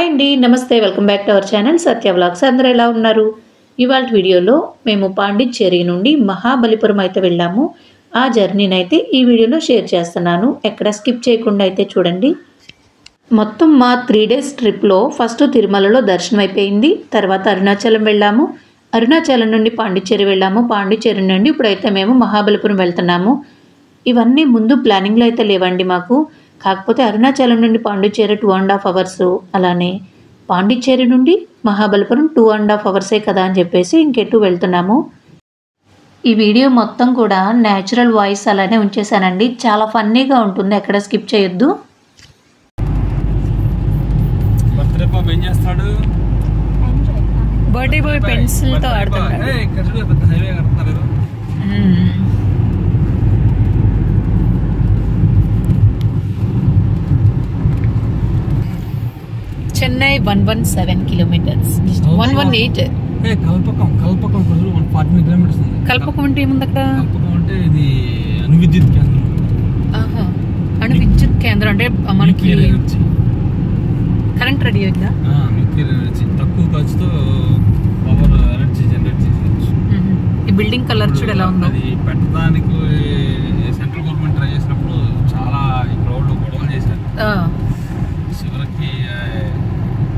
Hi అండి, నమస్తే. Welcome back to our channel Satya vlogs. అందరూ ఎలా ఉన్నారు? ఇవాళ వీడియోలో మేము పాండిచ్చేరి నుండి మహాబలిపురం అయితే వెళ్ళాము. ఆ జర్నీని అయితే ఈ వీడియోలో షేర్ చేస్తున్నాను. ఎక్కడ స్కిప్ చేయకుండా అయితే చూడండి. మొత్తం మా 3 days ట్రిప్లో ఫస్ట్ తిరుమలలో దర్శనం అయిపోయింది. తర్వాత అరుణాచలం వెళ్ళాము. అరుణాచలం నుండి పాండిచ్చేరి వెళ్ళాము. పాండిచ్చేరి నుండి ఇప్పుడైతే మేము మహాబలిపురం వెళ్తున్నాము. ఇవన్నీ ముందు ప్లానింగ్లో అయితే లేవండి మాకు. కాకపోతే అరుణాచలం నుండి పాండిచ్చేరి 2.5 hours, అలానే పాండిచ్చేరి నుండి మహాబలిపురం 2.5 hours కదా అని చెప్పేసి ఇంకెటు వెళ్తున్నాము. ఈ వీడియో మొత్తం కూడా న్యాచురల్ వాయిస్ అలానే ఉంచేసానండి. చాలా ఫన్నీగా ఉంటుంది, ఎక్కడ స్కిప్ చేయొద్దు. బర్త్డే బాయ్ పెన్సిల్తో ఆడుతున్నాడు. చెన్నై 117 kilometers. 118. కల్పకం 140 kilometers ఉంది. కల్పకం అంటే ఏముంది అక్కడ? కల్పకం అంటే ఇది అణు విద్యుత్ కేంద్రం. అణు విద్యుత్ కేంద్రం అంటే మనకి కరెంట్ రెడీ అయిందా? న్యూక్లియర్ ఎనర్జీ తక్కువ ఖర్చుతో పవర్ ఎనర్జీ జనరేట్ చేయవచ్చు. ఈ బిల్డింగ్ కలర్ చూడు ఎలా ఉందో. అది పెట్టడానికి సెంట్రల్ గవర్నమెంట్ ట్రై చేసినప్పుడు చాలా ఈ క్రౌడ్ గొడవలు చేశారు. చివరికి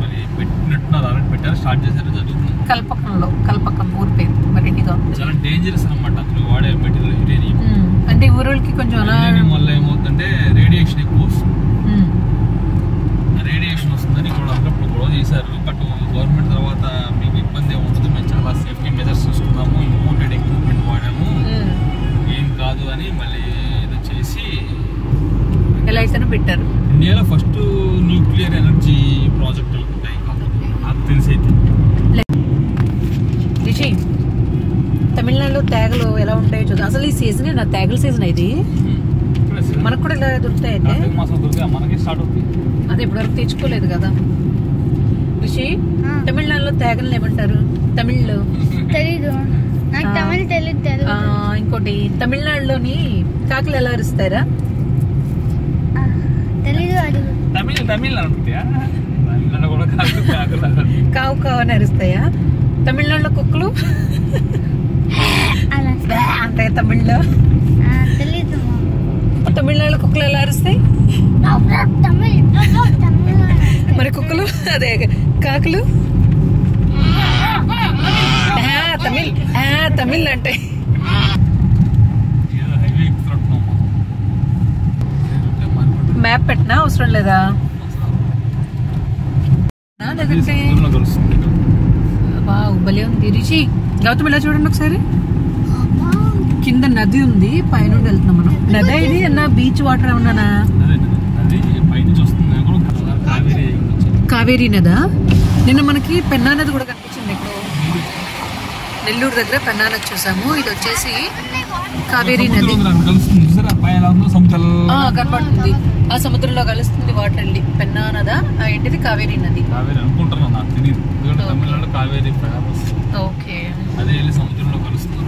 మరి పెట్టినట్టున్నారు, అలాంటి పెట్టారు, స్టార్ట్ చేశారు, జరుగుతుంది. కల్పకం ఊరి పేరు రెడ్డిగా. చాలా డేంజరస్ అనమాట అందులో వాడే మెటీరియల్ యురేనియం. అంటే ఊరికి కొంచెం యురేనియం వల్ల ఏమవుతుందంటే రేడియేషన్ ఎక్కువ వస్తుంది. రేడియేషన్ వస్తుందని కూడా అప్పుడు గొడవ చేశారు. బట్ గవర్నమెంట్ తర్వాత మీకు ఇబ్బంది ఉండదు, మేము చాలా సేఫ్టీ మెజర్స్ చూసుకున్నాము, ఇంపోర్టెడ్ ఎక్విప్మెంట్ వాడాము, ఏం కాదు అని మళ్ళీ ఏదో చేసి ఎలా అయితే పెట్టారు. ఇండియాలో ఫస్ట్ న్యూక్లియర్ ఎనర్జీ ప్రాజెక్టులు ఉంటాయి నాకు తెలిసి అయితే. తమిళనాడులో తేగలు ఎలా ఉంటాయో చూద్దాం. అసలు ఈ సీజన్ నా తేగల సీజన్ ఇది. మనకు కూడా ఇలా దొరుకుతాయి అయితే. మనకి స్టార్ట్ అవుతుంది. అదే ఇప్పటివరకు తెచ్చుకోలేదు కదా రిషి. తమిళనాడులో తేగలను ఏమంటారు? తమిళ్లో తెలీదు, నాకు తమిళ తెలీదు. ఇంకోటి తమిళనాడులోని కాకులు ఎలా అరుస్తారా? తెలీదు. కావు కావు అని అరుస్తాయా? తమిళనాడులో కుక్కలు అంటే తమిళ్లో తెలీదు. తమిళనాడులో కుక్కలు ఎలా అరుస్తాయి? మరి కుక్కలు అదే కాకులు తమిళ్ అంటే. మ్యాప్ పెట్టినా అవసరం లేదా? భలే ఉంది రిషి. గౌతమ్ ఇలా చూడండి ఒకసారి. కింద నది ఉంది, పైన వెళ్తున్నాం మనం. నది ఇది అన్న బీచ్ వాటర్ ఏమన్నానా? కావేరీ నదా? నిన్న మనకి పెన్నా నది కూడా కనిపించింది ఇక్కడ నెల్లూరు దగ్గర. పెన్నా నది చూసాము. ఇది వచ్చేసి కావేరీ నది కనపడుతుంది. ఆ సముద్రంలో కలుస్తుంది వాటర్ వెళ్ళి. పెన్నా నదా ఏంటిది? కావేరీ నది. ఓకే, అదే వెళ్ళి సముద్రంలో కలుస్తుంది.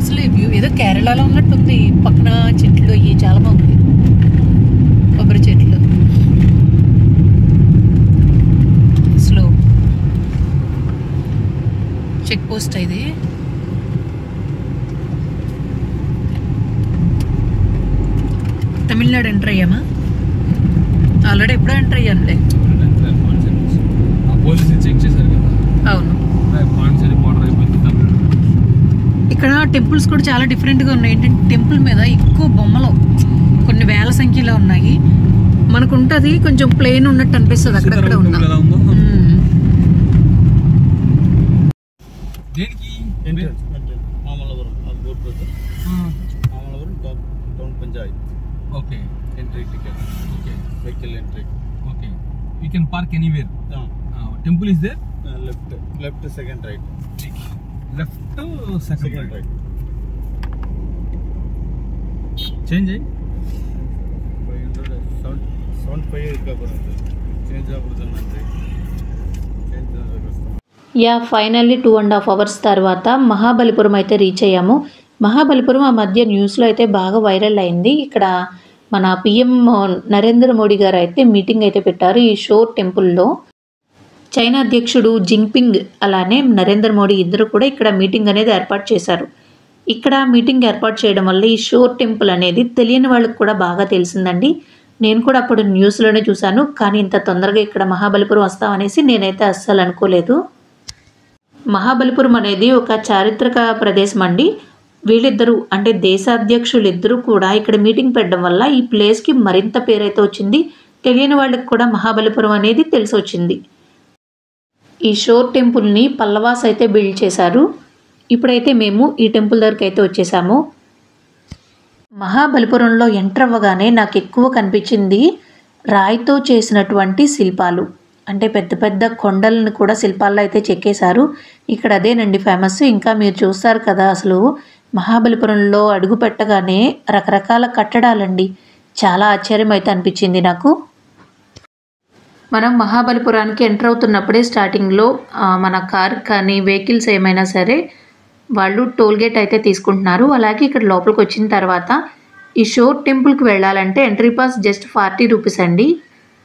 అసలు వ్యూ ఏదో కేరళలో ఉన్నట్టుంది. పక్కన చెట్లు అయ్యి చాలా బాగుంది, కొబ్బరి చెట్లు. స్లో చెక్ పోస్ట్ ఇది. తమిళనాడు ఎంటర్ అయ్యామా? ఆల్రెడీ ఎప్పుడో ఎంటర్ అయ్యానులే. అవును. ఇక్కడ టెంపుల్స్ కూడా చాలా డిఫరెంట్గా ఉన్నాయి. ఏంటంటే టెంపుల్ మీద ఎక్కువ బొమ్మలు కొన్ని వేల సంఖ్యలో ఉన్నాయి. మనకు ఉంటుంది కొంచెం ప్లేన్ ఉన్నట్టు అనిపిస్తుంది అక్కడక్కడ ఉన్నా. Okay, entry ticket. Okay, vehicle entry. Okay, we can park anywhere. Temple is there? Left, second, right. Left to second right. Change it. 75 change ఆగుతుందండి. ఫైనల్లీ 2.5 hours తర్వాత మహాబలిపురం అయితే రీచ్ అయ్యాము. మహాబలిపురం ఆ మధ్య న్యూస్లో అయితే బాగా వైరల్ అయింది. ఇక్కడ మన పిఎం నరేంద్ర మోడీ గారు అయితే మీటింగ్ అయితే పెట్టారు ఈ షోర్ టెంపుల్లో. చైనా అధ్యక్షుడు జింగ్పింగ్ అలానే నరేంద్ర మోడీ ఇద్దరు కూడా ఇక్కడ మీటింగ్ అనేది ఏర్పాటు చేశారు. ఇక్కడ మీటింగ్ ఏర్పాటు చేయడం వల్ల ఈ షోర్ టెంపుల్ అనేది తెలియని వాళ్ళకి కూడా బాగా తెలిసిందండి. నేను కూడా అప్పుడు న్యూస్లోనే చూశాను, కానీ ఇంత తొందరగా ఇక్కడ మహాబలిపురం వస్తామనేసి నేనైతే అస్సలు అనుకోలేదు. మహాబలిపురం అనేది ఒక చారిత్రక ప్రదేశం అండి. వీళ్ళిద్దరూ అంటే దేశాధ్యక్షులు ఇద్దరు కూడా ఇక్కడ మీటింగ్ పెట్టడం వల్ల ఈ ప్లేస్కి మరింత పేరైతే వచ్చింది. తెలియని వాళ్ళకి కూడా మహాబలిపురం అనేది తెలిసి వచ్చింది. ఈ షోర్ టెంపుల్ని పల్లవాస్ అయితే బిల్డ్ చేశారు. ఇప్పుడైతే మేము ఈ టెంపుల్ దగ్గరికి అయితే వచ్చేసాము. మహాబలిపురంలో ఎంటర్ అవ్వగానే నాకు ఎక్కువ కనిపించింది రాయితో చేసినటువంటి శిల్పాలు. అంటే పెద్ద పెద్ద కొండలను కూడా శిల్పాల్లో అయితే చెక్కేశారు. ఇక్కడ అదేనండి ఫేమస్. ఇంకా మీరు చూస్తారు కదా, అసలు మహాబలిపురంలో అడుగు పెట్టగానే రకరకాల కట్టడాలండి. చాలా ఆశ్చర్యం అయితే అనిపించింది నాకు. మనం మహాబలిపురానికి ఎంటర్ అవుతున్నప్పుడే స్టార్టింగ్లో మన కార్ కానీ వెహికల్స్ ఏమైనా సరే వాళ్ళు టోల్ గేట్ అయితే తీసుకుంటున్నారు. అలాగే ఇక్కడ లోపలికి వచ్చిన తర్వాత ఈ షోర్ టెంపుల్కి వెళ్ళాలంటే ఎంట్రీ పాస్ జస్ట్ 40 రూపీస్ అండి.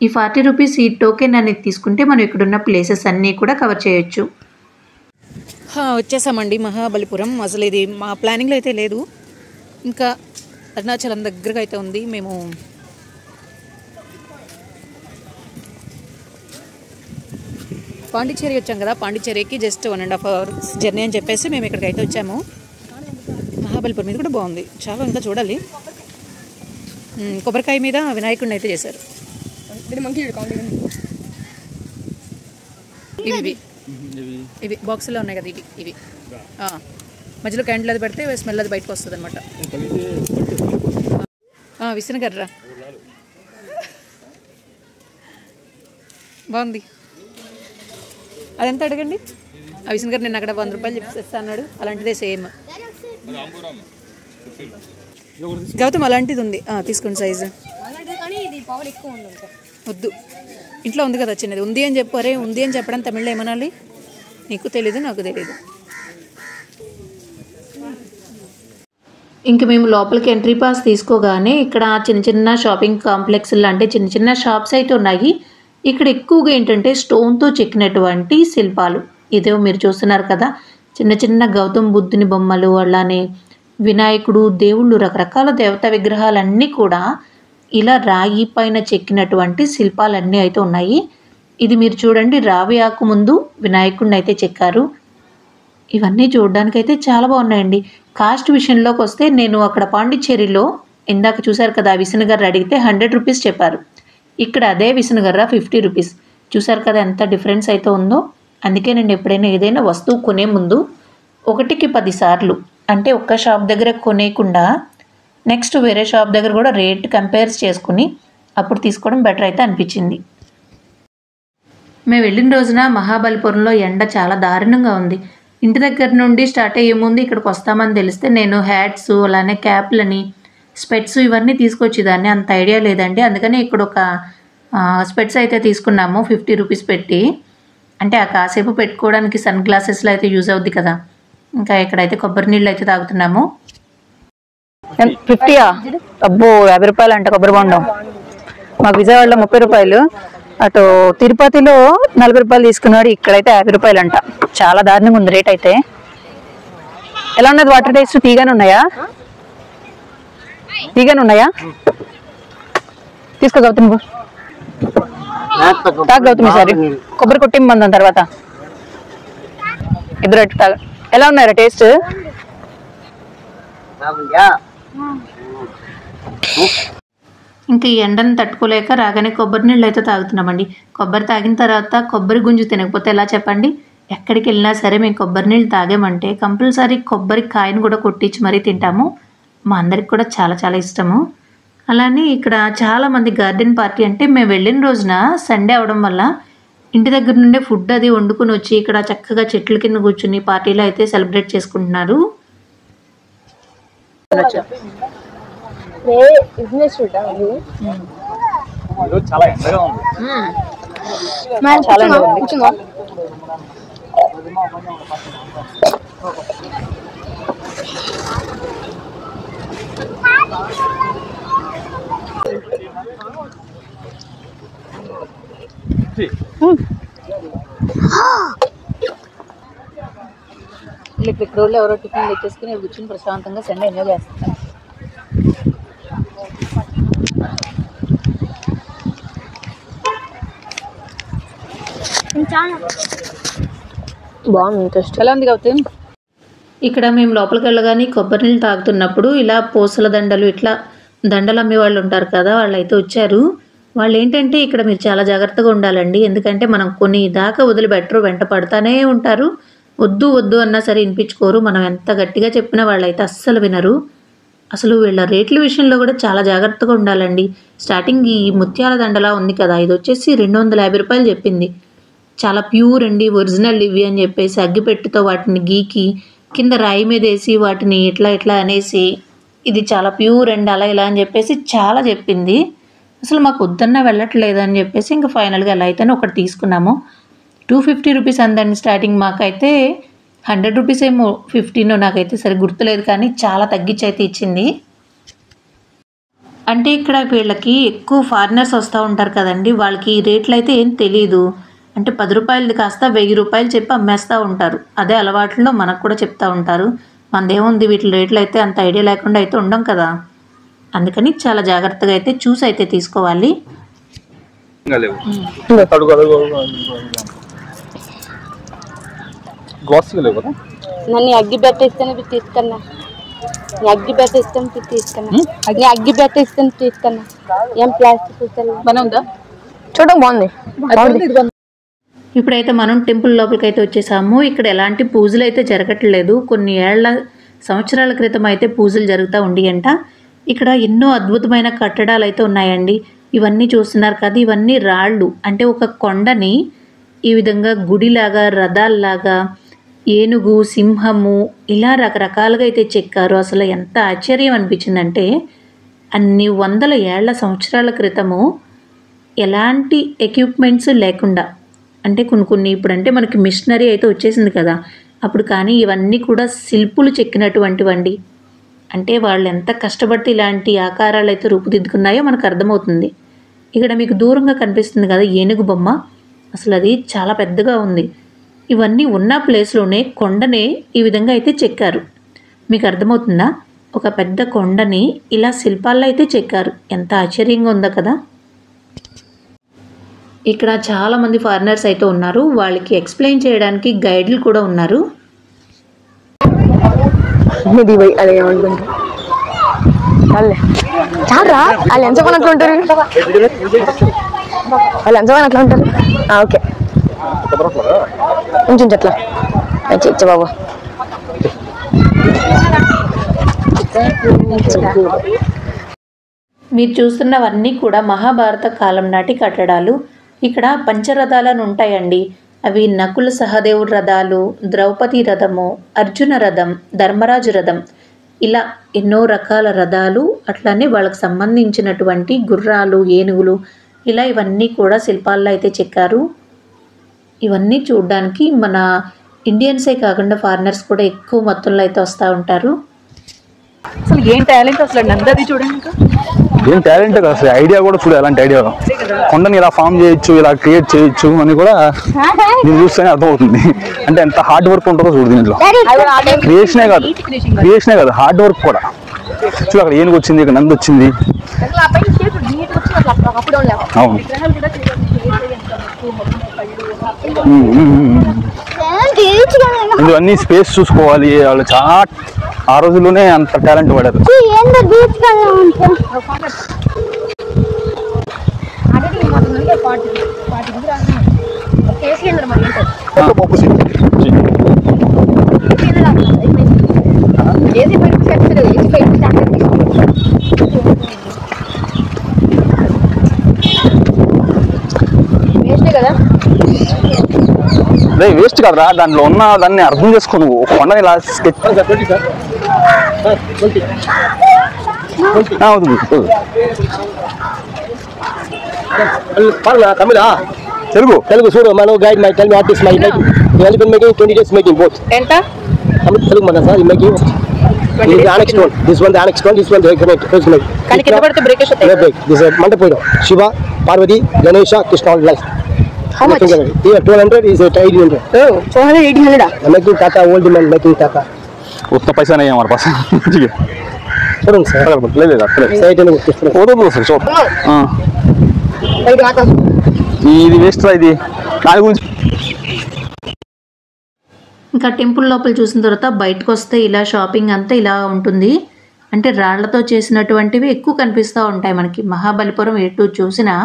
ఈ 40 రూపీస్ ఈ టోకెన్ అనేది తీసుకుంటే మనం ఇక్కడున్న ప్లేసెస్ అన్నీ కూడా కవర్ చేయొచ్చు. వచ్చేసామండి మహాబలిపురం. అసలు ఇది మా ప్లానింగ్లో అయితే లేదు. ఇంకా అరుణాచలం దగ్గరగా అయితే ఉంది. మేము పాండిచ్చేరి వచ్చాం కదా, పాండిచ్చేరికి జస్ట్ 1.5 hours జర్నీ అని చెప్పేసి మేము ఇక్కడికి అయితే వచ్చాము. మహాబలిపురం మీద కూడా బాగుంది చాలా, ఇంకా చూడాలి. కొబ్బరికాయ మీద వినాయకుడిని అయితే చేశారు. ఇవి ఇవి బాక్సులో ఉన్నాయి కదా, ఇవి మధ్యలో క్యాండిల్ అది పెడితే స్మెల్ అది బయటకు వస్తుంది అనమాట. విసనగర్రా బాగుంది. అదెంత అడగండి. ఆ విసనగర్ నేను అక్కడ 100 రూపాయలు చెప్పేస్తా అన్నాడు. అలాంటిదే సేమ్. గౌతమ్ అలాంటిది ఉంది, తీసుకోండి సైజు. వద్దు, ఇంట్లో ఉంది కదా చిన్నది. ఉంది అని చెప్పు. అరే ఉంది అని చెప్పడం తమిళ్లో ఏమనాలి? నీకు తెలీదు, నాకు తెలీదు. ఇంక మేము లోపలికి ఎంట్రీ పాస్ తీసుకోగానే ఇక్కడ చిన్న చిన్న షాపింగ్ కాంప్లెక్స్లు అంటే చిన్న చిన్న షాప్స్ అయితే ఉన్నాయి. ఇక్కడ ఎక్కువగా ఏంటంటే స్టోన్తో చెక్కినటువంటి శిల్పాలు. ఇదే మీరు చూస్తున్నారు కదా, చిన్న చిన్న గౌతమ్ బుద్ధుని బొమ్మలు, అలానే వినాయకుడు, దేవుళ్ళు, రకరకాల దేవతా విగ్రహాలన్నీ కూడా ఇలా రాగి పైన చెక్కినటువంటి శిల్పాలన్నీ అయితే ఉన్నాయి. ఇది మీరు చూడండి, రావి ఆకు ముందు వినాయకుడిని అయితే చెక్కారు. ఇవన్నీ చూడడానికైతే చాలా బాగున్నాయండి. కాస్ట్ విషయంలోకి వస్తే నేను అక్కడ పాండిచ్చేరిలో ఇందాక చూశారు కదా విసనగర్ర అడిగితే 100 రూపీస్ చెప్పారు. ఇక్కడ అదే విసనగర్ర 50 రూపీస్. చూశారు కదా ఎంత డిఫరెన్స్ అయితే ఉందో. అందుకే నేను ఎప్పుడైనా ఏదైనా వస్తువు కొనే ముందు 1కి 10 సార్లు అంటే ఒక్క షాప్ దగ్గర కొనేయకుండా నెక్స్ట్ వేరే షాప్ దగ్గర కూడా రేట్ కంపేర్ చేసుకుని అప్పుడు తీసుకోవడం బెటర్ అయితే అనిపించింది. మేము వెళ్ళిన రోజున మహాబలిపురంలో ఎండ చాలా దారుణంగా ఉంది. ఇంటి దగ్గర నుండి స్టార్ట్ అయ్యే ముందు ఇక్కడికి వస్తామని తెలిస్తే నేను హ్యాట్స్, అలానే క్యాప్లని, స్పెట్స్ ఇవన్నీ తీసుకొచ్చేదాన్ని. అంత ఐడియా లేదండి. అందుకని ఇక్కడ ఒక స్పెట్స్ అయితే తీసుకున్నాము 50 రూపీస్ పెట్టి. అంటే ఆ కాసేపు పెట్టుకోవడానికి సన్ గ్లాసెస్లో అయితే యూజ్ అవుద్ది కదా. ఇంకా ఇక్కడైతే కొబ్బరి నీళ్ళు అయితే తాగుతున్నాము. 50యా? అబ్బో 50 రూపాయలు అంట కొబ్బరి బొండం. మాకు విజయవాడలో 30 రూపాయలు, అటు తిరుపతిలో 40 రూపాయలు తీసుకున్నాడు. ఇక్కడైతే 50 రూపాయలు అంట. చాలా దారుణంగా ఉంది రేట్ అయితే. ఎలా ఉన్నది వాటర్ టేస్ట్? తీగానే ఉన్నాయా? తీసుకో గౌతమ్, తాగు గౌతమ్. ఈసారి కొబ్బరి కొట్టిమ్మందాం తర్వాత ఇద్దరు అటు తాగ. ఎలా ఉన్నారా టేస్ట్? ఇంకా ఈ ఎండను తట్టుకోలేక రాగానే కొబ్బరి నీళ్ళు అయితే తాగుతున్నామండి. కొబ్బరి తాగిన తర్వాత కొబ్బరి గుంజు తినకపోతే ఎలా చెప్పండి? ఎక్కడికి వెళ్ళినా సరే మేము కొబ్బరి నీళ్ళు తాగామంటే కంపల్సరీ కొబ్బరి కాయను కూడా కొట్టించి మరీ తింటాము. మా అందరికి కూడా చాలా చాలా ఇష్టము. అలానే ఇక్కడ చాలామంది గార్డెన్ పార్టీ అంటే మేము వెళ్ళిన రోజున సండే అవడం వల్ల ఇంటి దగ్గర నుండే ఫుడ్ అది వండుకొని వచ్చి ఇక్కడ చక్కగా చెట్ల కింద కూర్చుని పార్టీలో అయితే సెలబ్రేట్ చేసుకుంటున్నారు. చాలా ఎండగా ఉంది. కాఫీ ఇక్కడ రోడ్లో ఎవరో టిఫిన్ తెచ్చేసుకుని కూర్చుని ప్రశాంతంగా సండే ఎంజాయ్ చేస్తాను. బాగుంది, ఇంట్రెస్ట్. ఎలా ఉంది కాబట్టి ఇక్కడ మేము లోపలికి వెళ్ళగానే కొబ్బరి నీళ్ళు తాగుతున్నప్పుడు ఇలా పూసల దండలు ఇట్లా దండలు అమ్మే వాళ్ళు ఉంటారు కదా, వాళ్ళు అయితే వచ్చారు. వాళ్ళు ఏంటంటే ఇక్కడ మీరు చాలా జాగ్రత్తగా ఉండాలండి, ఎందుకంటే మనం కొన్ని దాకా వదిలిపెట్టరు, వెంట పడతానే ఉంటారు. వద్దు వద్దు అన్నా సరే వినిపించుకోరు. మనం ఎంత గట్టిగా చెప్పినా వాళ్ళైతే అస్సలు వినరు. అసలు వీళ్ళ రేట్ల విషయంలో కూడా చాలా జాగ్రత్తగా ఉండాలండి. స్టార్టింగ్ ఈ ముత్యాల దండలా ఉంది కదా, ఇది వచ్చేసి 250 రూపాయలు చెప్పింది. చాలా ప్యూర్ అండి, ఒరిజినల్ ఇవి అని చెప్పేసి అగ్గిపెట్టితో వాటిని గీకి కింద రాయి మీద వేసి వాటిని ఇట్లా ఇట్లా అనేసి ఇది చాలా ప్యూర్ అండి అలా ఇలా అని చెప్పేసి చాలా చెప్పింది. అసలు మాకు వద్దన్నా వెళ్ళట్లేదు అని చెప్పేసి ఇంకా ఫైనల్గా ఎలా అయితేనే ఒకటి తీసుకున్నాము. 250 రూపీస్ అందండి స్టార్టింగ్. మాకైతే 100 రూపీస్ ఏమో 15 నాకైతే సరే గుర్తులేదు, కానీ చాలా తగ్గించి అయితే ఇచ్చింది. అంటే ఇక్కడ వీళ్ళకి ఎక్కువ ఫారినర్స్ వస్తూ ఉంటారు కదండి, వాళ్ళకి ఈ రేట్లు అయితే ఏం తెలియదు. అంటే 10 రూపాయలది కాస్త 1000 రూపాయలు చెప్పి అమ్మేస్తూ ఉంటారు. అదే అలవాట్లో మనకు కూడా చెప్తూ ఉంటారు. మనదేముంది వీటి రేట్లు అయితే అంత ఐడియా లేకుండా అయితే ఉండం కదా, అందుకని చాలా జాగ్రత్తగా అయితే చూసి అయితే తీసుకోవాలి. నన్ను అగ్గి పెట్టిస్తాను తీసుకున్నా, అగ్గి పెట్టిస్తాను తీసుకున్నా, అగ్గి పెట్టిస్తాను తీసుకున్నా. ఏం ప్లాస్టిక్ బాగానే ఉందా? చూడడం బాగుంది. ఇప్పుడైతే మనం టెంపుల్ లోపలికి అయితే వచ్చేసాము. ఇక్కడ ఎలాంటి పూజలు అయితే జరగట్లేదు, కొన్ని సంవత్సరాల క్రితం అయితే పూజలు జరుగుతూ ఉండి అంట. ఇక్కడ ఎన్నో అద్భుతమైన కట్టడాలు అయితే ఉన్నాయండి. ఇవన్నీ చూస్తున్నారు కదా, ఇవన్నీ రాళ్ళు. అంటే ఒక కొండని ఈ విధంగా గుడిలాగా, రథాల్లాగా, ఏనుగు, సింహము ఇలా రకరకాలుగా అయితే చెక్కారు. అసలు ఎంత ఆశ్చర్యం అనిపించిందంటే అన్ని వందల ఏళ్ల సంవత్సరాల క్రితము ఎలాంటి ఎక్విప్మెంట్స్ లేకుండా, అంటే కొన్ని ఇప్పుడంటే మనకి మిషనరీ అయితే వచ్చేసింది కదా, అప్పుడు కానీ ఇవన్నీ కూడా శిల్పులు చెక్కినటువంటివండి. అంటే వాళ్ళు ఎంత కష్టపడితే ఇలాంటి ఆకారాలు అయితే రూపుదిద్దుకున్నాయో మనకు అర్థమవుతుంది. ఇక్కడ మీకు దూరంగా కనిపిస్తుంది కదా ఏనుగు బొమ్మ, అసలు అది చాలా పెద్దగా ఉంది. ఇవన్నీ ఉన్న ప్లేస్లోనే కొండనే ఈ విధంగా అయితే చెక్కారు. మీకు అర్థమవుతుందా? ఒక పెద్ద కొండని ఇలా శిల్పాల్లో అయితే చెక్కారు. ఎంత ఆశ్చర్యంగా ఉందో కదా. ఇక్కడ చాలామంది ఫారినర్స్ అయితే ఉన్నారు, వాళ్ళకి ఎక్స్ప్లెయిన్ చేయడానికి గైడ్లు కూడా ఉన్నారు. చాలరా వాళ్ళు ఎంచమని అట్లా ఉంటారు, వాళ్ళు ఎంచమని అట్లా ఉంటారు. ఓకే కొంచెం అట్లా ఇచ్చే బాబు. మీరు చూస్తున్నవన్నీ కూడా మహాభారత కాలం నాటి కట్టడాలు. ఇక్కడ పంచరథాలను ఉంటాయండి. అవి నకుల సహదేవుడు రథాలు, ద్రౌపది రథము, అర్జున రథం, ధర్మరాజు రథం, ఇలా ఎన్నో రకాల రథాలు, అట్లానే వాళ్ళకి సంబంధించినటువంటి గుర్రాలు, ఏనుగులు, ఇలా ఇవన్నీ కూడా శిల్పాల్లో అయితే చెక్కారు. ఇవన్నీ చూడడానికి మన ఇండియన్సే కాకుండా ఫారినర్స్ కూడా ఎక్కువ మొత్తంలో అయితే వస్తూ ఉంటారు. అసలు ఏం టాలెంట్ అసలు అందరిది చూడండి. ఏం టాలెంట్ కదా అసలు, ఐడియా కూడా చూడ ఎలాంటి ఐడియా. కొండని ఇలా ఫామ్ చేయొచ్చు, ఇలా క్రియేట్ చేయొచ్చు అని కూడా నేను చూస్తేనే అర్థమవుతుంది. అంటే ఎంత హార్డ్ వర్క్ ఉంటుందో చూడు దీంట్లో. క్రియేషనే కాదు హార్డ్ వర్క్ కూడా. చూడు అక్కడ ఏనుగు వచ్చింది, ఇక్కడ నంది వచ్చింది. అవును ఇవన్నీ స్పేస్ చూసుకోవాలి. వాళ్ళు చాలా ఆ రోజుల్లోనే అంత టాలెంట్ పడారు. వేస్ట్ కదరా, దాంట్లో ఉన్న దాన్ని అర్థం చేసుకో. నువ్వు కొండని ఇలా స్కెచ్ తెలుగు తెలుగు చూడు మనం guide my tell me what is my making making 20 days making both ఎంత తెలుగు మన sir making this annex one, this one the annex one, this one the granite కానీ కింద పడితే బ్రేకేజ్ అవుతాయి. this is మండపం Shiva Parvati Ganesha Krishna life How much? Yeah, 1200 is 1800. Oh, 400, 1800. I'm making Tata, old man making Tata. उतना पैसा नहीं है हमारे पास ठीक है Put sir. ले ले Say it in the वो तो सर शॉप ఇది వేస్ట్ రా ఇది దాని గురించి ఇంకా టెంపుల్ లోపల చూసిన తర్వాత బయటకు వస్తే ఇలా షాపింగ్ అంతా ఇలా ఉంటుంది. అంటే రాళ్లతో చేసినటువంటివి ఎక్కువ కనిపిస్తూ ఉంటాయి మనకి. మహాబలిపురం ఎటు చూసినా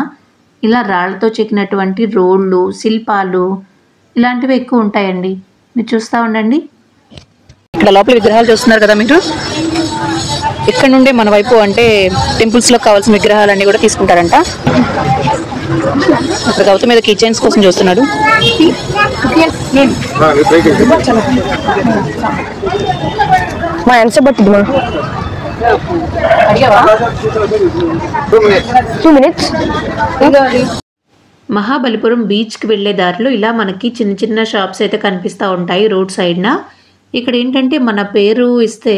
ఇలా రాళ్లతో చెక్కినటువంటి రోళ్ళు, శిల్పాలు ఇలాంటివి ఎక్కువ ఉంటాయండి. మీరు చూస్తూ ఉండండి. ఇక్కడ లోపల విగ్రహాలు చూస్తున్నారు కదా మీరు. ఇక్కడ నుండే మన వైపు అంటే టెంపుల్స్లో కావాల్సిన విగ్రహాలన్నీ కూడా తీసుకుంటారంట. ఇక్కడ గౌతమ్ మీద కీ చైన్స్ కోసం చూస్తున్నాడు. మా ఎంత పట్టింది మా 2 minutes. మహాబలిపురం బీచ్కి వెళ్ళే దారిలో ఇలా మనకి చిన్న చిన్న షాప్స్ అయితే కనిపిస్తూ ఉంటాయి రోడ్ సైడ్న. ఇక్కడ ఏంటంటే మన పేరు ఇస్తే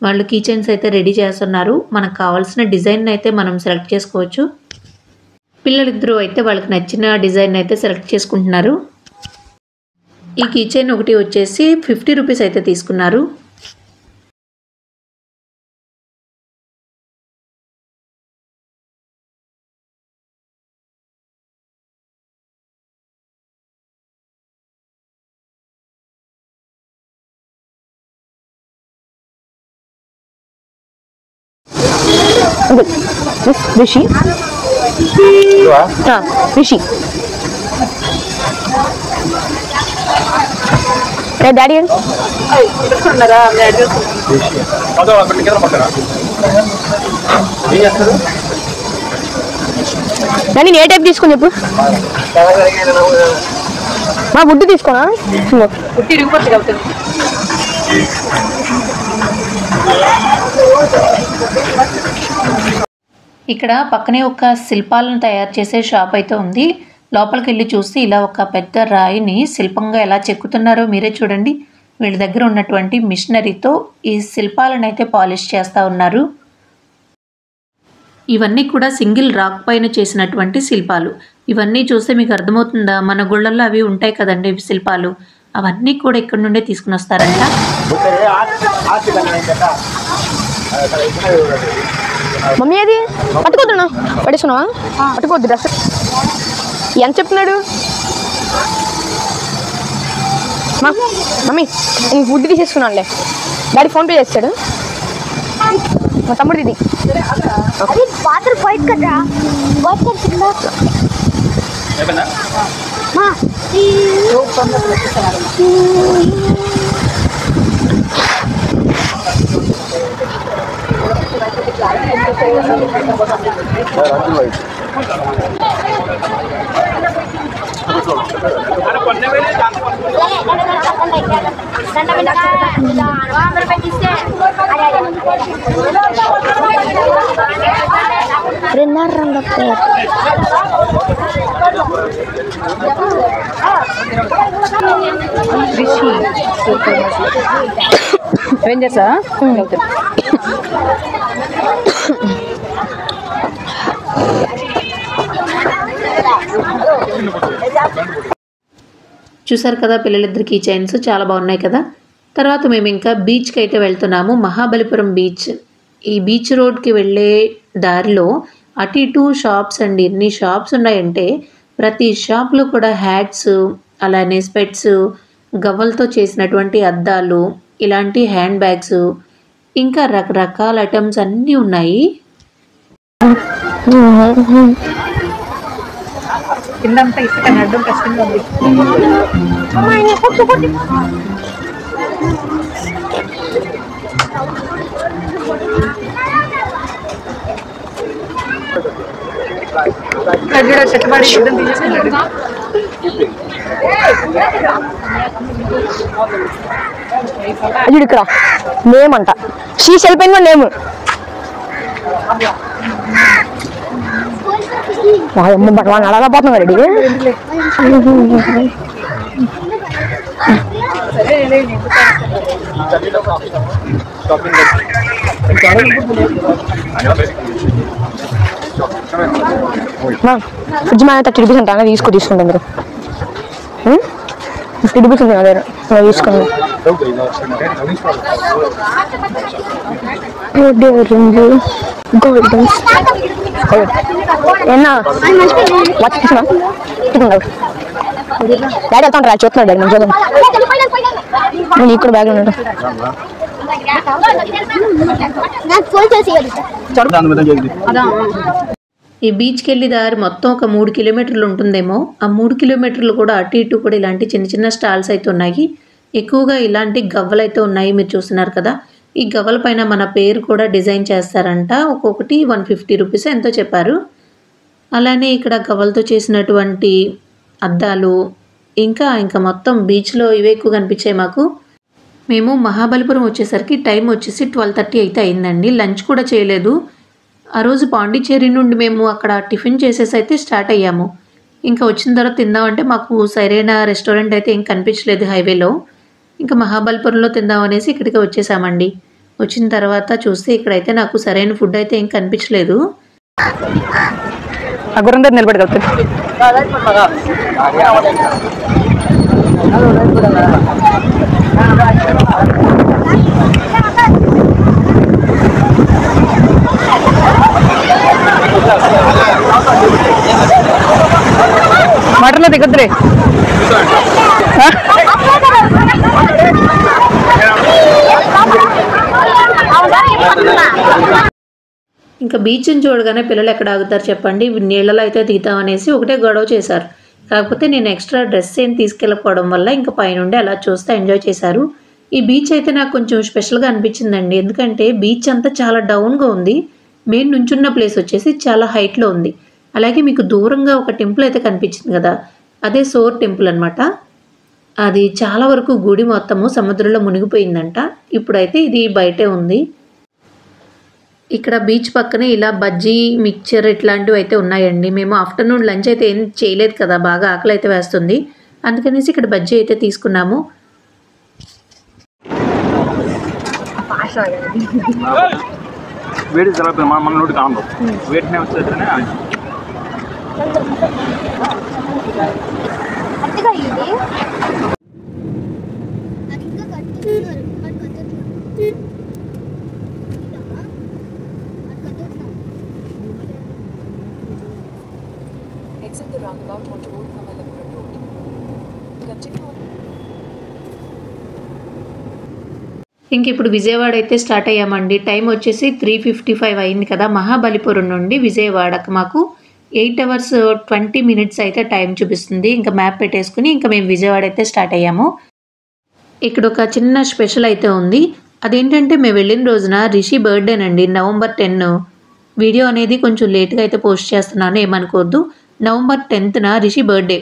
వాళ్ళు కీ చైన్స్ అయితే రెడీ చేస్తున్నారు. మనకు కావాల్సిన డిజైన్ అయితే మనం సెలెక్ట్ చేసుకోవచ్చు. పిల్లలిద్దరూ అయితే వాళ్ళకి నచ్చిన డిజైన్ అయితే సెలెక్ట్ చేసుకుంటున్నారు. ఈ కీ చైన్ ఒకటి వచ్చేసి 50 రూపీస్ అయితే తీసుకున్నారు. Rishi. Rishi. Hey, Daddy. Daddy, ఏ టైప్ తీసుకుని చెప్పు. మా బుడ్డి తీసుకోనా? పుట్టి ఇరిగిపోతుంది గౌతమ్. ఇక్కడ పక్కనే ఒక శిల్పాలను తయారు చేసే షాప్ అయితే ఉంది. లోపలికి వెళ్ళి చూస్తే ఇలా ఒక పెద్ద రాయిని శిల్పంగా ఎలా చెక్కుతున్నారో మీరే చూడండి. వీళ్ళ దగ్గర ఉన్నటువంటి మిషనరీతో ఈ శిల్పాలను అయితే పాలిష్ చేస్తూ ఉన్నారు. ఇవన్నీ కూడా సింగిల్ రాక్ పైన చేసినటువంటి శిల్పాలు. ఇవన్నీ చూస్తే మీకు అర్థమవుతుందా, మన గుళ్ళల్లో అవి ఉంటాయి కదండి శిల్పాలు, అవన్నీ కూడా ఇక్కడ నుండే తీసుకుని వస్తారంట. మమ్మీ అది పట్టుకోద్దున్నా, పడేసుకున్నావా? పట్టుకోవద్దు డ్రెస్. ఎంత చెప్తున్నాడు మమ్మీ? నేను ఫుడ్ తీసేసుకున్నానులే. డాడీ ఫోన్పే చేస్తాడు. మా తమ్ముడు ఇది వాటర్ ఫైట్ కదా వాటర్ కింద అవెంజర్సా? చూసారు కదా పిల్లలిద్దరికి చైన్స్ చాలా బాగున్నాయి కదా. తర్వాత మేము ఇంకా బీచ్కి అయితే వెళ్తున్నాము. మహాబలిపురం బీచ్. ఈ బీచ్ రోడ్కి వెళ్ళే దారిలో అటు ఇటు షాప్స్ అండి. ఎన్ని షాప్స్ ఉన్నాయంటే ప్రతి షాప్లో కూడా హ్యాట్స్, అలానే స్పెట్స్, గవ్వలతో చేసినటువంటి అద్దాలు, ఇలాంటి హ్యాండ్ బ్యాగ్స్, ఇంకా రకరకాల ఐటమ్స్ అన్నీ ఉన్నాయి. కిందంతా ఇసుక నడడం కష్టంగా ఉంది. చెట్టుబడి యుద్ధం తీసేసుకున్నాడు. అది ఇక్కడ నేమ్ అంట. షీస్ వెళ్ళిపోయింది కూడా నేమ్. వాడు అలా పోతున్నాడు రెడీ. ఫ్రిడ్జ్ మ్యాన్ 30 రూపీస్ అంట. తీసుకుంటాం మీరు. 50 రూపీస్ ఉంది నా దగ్గర తీసుకుంది డాడీ వెళ్తా ఉంటారా చూస్తున్నాడు డాడీ మంచిగా నేను ఇక్కడ బ్యాగ్ ఉన్నాడు ఈ బీచ్కి వెళ్ళి దారి మొత్తం ఒక 3 కిలోమీటర్లు ఉంటుందేమో. ఆ 3 కిలోమీటర్లు కూడా అటు ఇటు కూడా ఇలాంటి చిన్న చిన్న స్టాల్స్ అయితే ఉన్నాయి. ఎక్కువగా ఇలాంటి గవ్వలు అయితే ఉన్నాయి, మీరు చూస్తున్నారు కదా. ఈ గవ్వల పైన మన పేరు కూడా డిజైన్ చేస్తారంట. ఒక్కొక్కటి 150 రూపీస్ ఎంతో చెప్పారు. అలానే ఇక్కడ గవ్వలతో చేసినటువంటి అద్దాలు ఇంకా మొత్తం బీచ్లో ఇవే ఎక్కువ కనిపించాయి మాకు. మేము మహాబలిపురం వచ్చేసరికి టైం వచ్చేసి 12:30 అయితే అయిందండి. లంచ్ కూడా చేయలేదు. ఆ రోజు పాండిచ్చేరి నుండి మేము అక్కడ టిఫిన్ చేసేసి అయితే స్టార్ట్ అయ్యాము. ఇంకా వచ్చిన తర్వాత తిందామంటే మాకు సరైన రెస్టారెంట్ అయితే ఏం కనిపించలేదు హైవేలో. ఇంకా మహాబలిపురంలో తిందామనేసి ఇక్కడికి వచ్చేసామండి. వచ్చిన తర్వాత చూస్తే ఇక్కడైతే నాకు సరైన ఫుడ్ అయితే ఏం కనిపించలేదు. నిలబడి మటన్లో దిగద్దురే. ఇంకా బీచ్ని చూడగానే పిల్లలు ఎక్కడ ఆగుతారు చెప్పండి, నీళ్ళలో అయితే దిగుతామనేసి ఒకటే గొడవ చేశారు. కాకపోతే నేను ఎక్స్ట్రా డ్రెస్ ఏం తీసుకెళ్ళకపోవడం వల్ల ఇంకా పైనుండి అలా చూస్తే ఎంజాయ్ చేశారు. ఈ బీచ్ అయితే నాకు కొంచెం స్పెషల్గా అనిపించిందండి. ఎందుకంటే బీచ్ అంతా చాలా డౌన్గా ఉంది. మేము నుంచున్న ప్లేస్ వచ్చేసి చాలా హైట్లో ఉంది. అలాగే మీకు దూరంగా ఒక టెంపుల్ అయితే కనిపించింది కదా, అదే సోర్ టెంపుల్ అనమాట. అది చాలా వరకు గుడి మొత్తము సముద్రంలో మునిగిపోయిందంట. ఇప్పుడైతే ఇది బయటే ఉంది. ఇక్కడ బీచ్ పక్కనే ఇలా బజ్జీ మిక్చర్ ఇట్లాంటివి అయితే ఉన్నాయండి. మేము ఆఫ్టర్నూన్ లంచ్ అయితే ఏం చేయలేదు కదా, బాగా ఆకలి అయితే వేస్తుంది. అందుకనేసి ఇక్కడ బజ్జీ అయితే తీసుకున్నాము. వేడి మన నోటి కాదు వేటినే వచ్చేస్తేనే Exit the roundabout onto Old Mamallapuram Road. Continue. ఇంక ఇప్పుడు విజయవాడ అయితే స్టార్ట్ అయ్యామండి. టైం వచ్చేసి 3:55 అయింది కదా. మహాబలిపురం నుండి విజయవాడకు మాకు 8 hours 20 minutes అయితే టైం చూపిస్తుంది. ఇంకా మ్యాప్ పెట్టేసుకుని ఇంకా మేము విజయవాడ అయితే స్టార్ట్ అయ్యాము. ఇక్కడ ఒక చిన్న స్పెషల్ అయితే ఉంది. అదేంటంటే మేము వెళ్ళిన రోజున రిషి బర్త్డేనండి, November 10. వీడియో అనేది కొంచెం లేట్గా అయితే పోస్ట్ చేస్తున్నాను, ఏమనుకోవద్దు. November 10న రిషి బర్త్డే.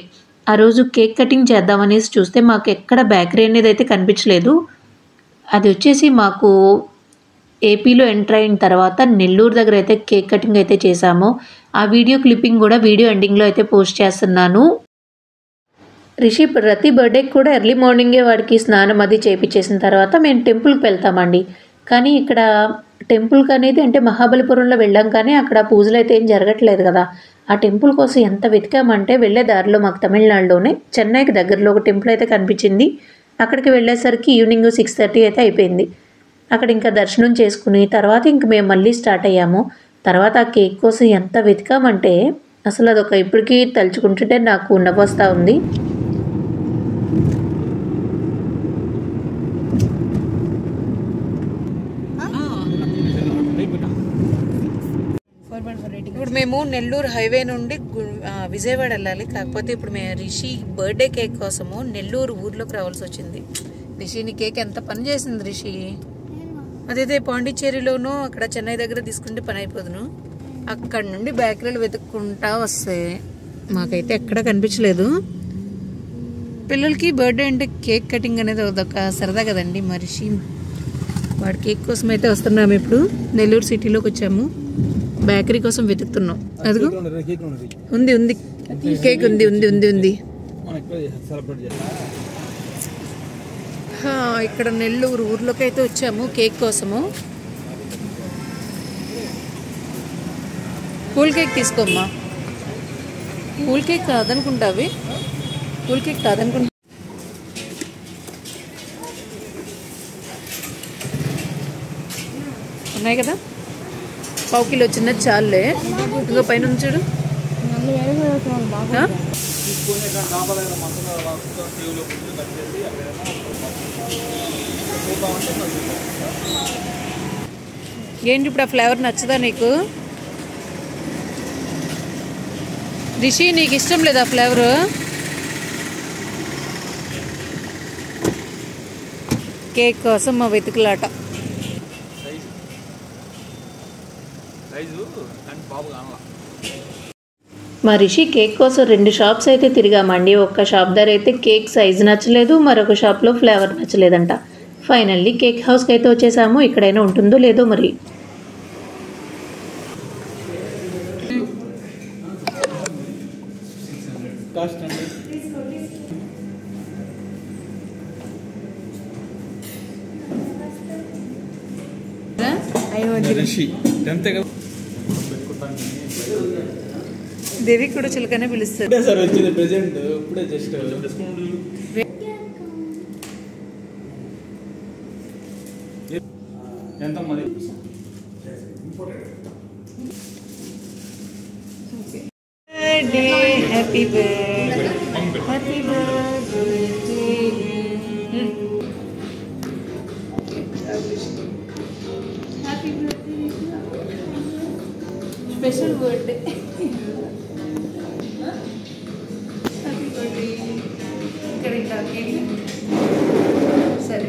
ఆ రోజు కేక్ కటింగ్ చేద్దామనేసి చూస్తే మాకు ఎక్కడ బేకరీ అనేది అయితే కనిపించలేదు. అది వచ్చేసి మాకు ఏపీలో ఎంటర్ అయిన తర్వాత నెల్లూరు దగ్గర అయితే కేక్ కటింగ్ అయితే చేశాము. ఆ వీడియో క్లిప్పింగ్ కూడా వీడియో ఎండింగ్లో అయితే పోస్ట్ చేస్తున్నాను. రిషి ప్రతి బర్త్డేకి కూడా ఎర్లీ మార్నింగే వాడికి స్నానం అది చేయించేసిన తర్వాత మేము టెంపుల్కి వెళ్తామండి. కానీ ఇక్కడ టెంపుల్కి అనేది అంటే మహాబలిపురంలో వెళ్ళాం, కానీ అక్కడ పూజలు అయితే ఏం జరగట్లేదు కదా. ఆ టెంపుల్ కోసం ఎంత వెతికామంటే వెళ్ళే దారిలో మాకు తమిళనాడులోనే చెన్నైకి దగ్గరలో ఒక టెంపుల్ అయితే కనిపించింది. అక్కడికి వెళ్ళేసరికి ఈవినింగ్ 6:30 అయితే అయిపోయింది. అక్కడ ఇంకా దర్శనం చేసుకుని తర్వాత ఇంక మేము మళ్ళీ స్టార్ట్ అయ్యాము. తర్వాత ఆ కేక్ కోసం ఎంత వెతికామంటే అసలు అదొక ఇప్పటికీ తలుచుకుంటుంటే నాకు నవ్వొస్తూ ఉంది. ఇప్పుడు మేము నెల్లూరు హైవే నుండి విజయవాడ వెళ్ళాలి. కాకపోతే ఇప్పుడు మేము రిషి బర్త్డే కేక్ కోసము నెల్లూరు ఊర్లోకి రావాల్సి వచ్చింది. రిషిని కేక్ ఎంత పని చేసింది రిషి. అదైతే పాండిచ్చేరిలోనూ అక్కడ చెన్నై దగ్గర తీసుకుంటే పని అయిపోదును. అక్కడ నుండి బేకరీలు వెతుక్కుంటా వస్తే మాకైతే ఎక్కడ కనిపించలేదు. పిల్లలకి బర్త్డే అంటే కేక్ కటింగ్ అనేది ఒక సరదా కదండి. మరి రిషి వాడి కేక్ కోసం అయితే వస్తున్నాము. ఇప్పుడు నెల్లూరు సిటీలోకి వచ్చాము. బేకరీ కోసం వెతుకుతున్నాం. అదిగో ఉంది ఉంది కేక్ ఉంది ఉంది ఉంది ఉంది ఇక్కడ నెల్లూరు ఊర్లోకి అయితే వచ్చాము కేక్ కోసము. కూల్ కేక్ తీసుకోమ్మా. కూల్ కేక్ కాదనుకుంటా, అవి కూల్ కేక్ కాదనుకుంటా. ఉన్నాయి కదా, పావు కిలో చిన్నది చాలులే. ఇంకా పైన చూడు. ఏంటి ఇప్పుడు ఆ ఫ్లేవర్ నచ్చదా నీకు? రిషి నీకు ఇష్టం లేదా ఫ్లేవరు? కేక్ కోసం మా వెతుకులాట. మా రిషి కేక్ కోసం 2 షాప్స్ అయితే తిరిగామండి. ఒక్క షాప్ దగ్గర అయితే కేక్ సైజు నచ్చలేదు, మరొక షాప్లో ఫ్లేవర్ నచ్చలేదంట. ఫైనల్లీ కేక్ హౌస్కి అయితే వచ్చేసాము. ఇక్కడైనా ఉంటుందో లేదో మరి. దేవి కూడా చిలకనే పిలుస్తారు సార్. వచ్చింది ప్రెజెంట్ ఇప్పుడే జస్ట్ ఎంత మరి happy birthday happy birthday happy birthday special birthday happy birthday. ఇక్కడ ఇంకా కేక్ సరే.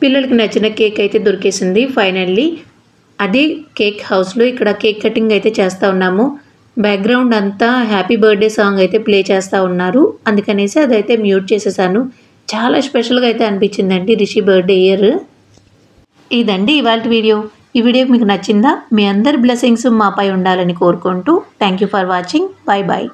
పిల్లలకి నచ్చిన కేక్ అయితే దొరికేసింది ఫైనల్లీ. అదే కేక్ హౌస్లో ఇక్కడ కేక్ కటింగ్ అయితే చేస్తూ ఉన్నాము. బ్యాక్గ్రౌండ్ అంతా హ్యాపీ బర్త్డే సాంగ్ అయితే ప్లే చేస్తూ ఉన్నారు. అందుకనేసి అదైతే మ్యూట్ చేసేసాను. చాలా స్పెషల్గా అయితే అనిపించిందండి రిషి బర్త్డే ఇయర్. ఇదండి ఇవాళ వీడియో. ఈ వీడియో మీకు నచ్చిందా? మీ అందరి బ్లెస్సింగ్స్ మాపై ఉండాలని కోరుకుంటూ thank you for watching. Bye bye.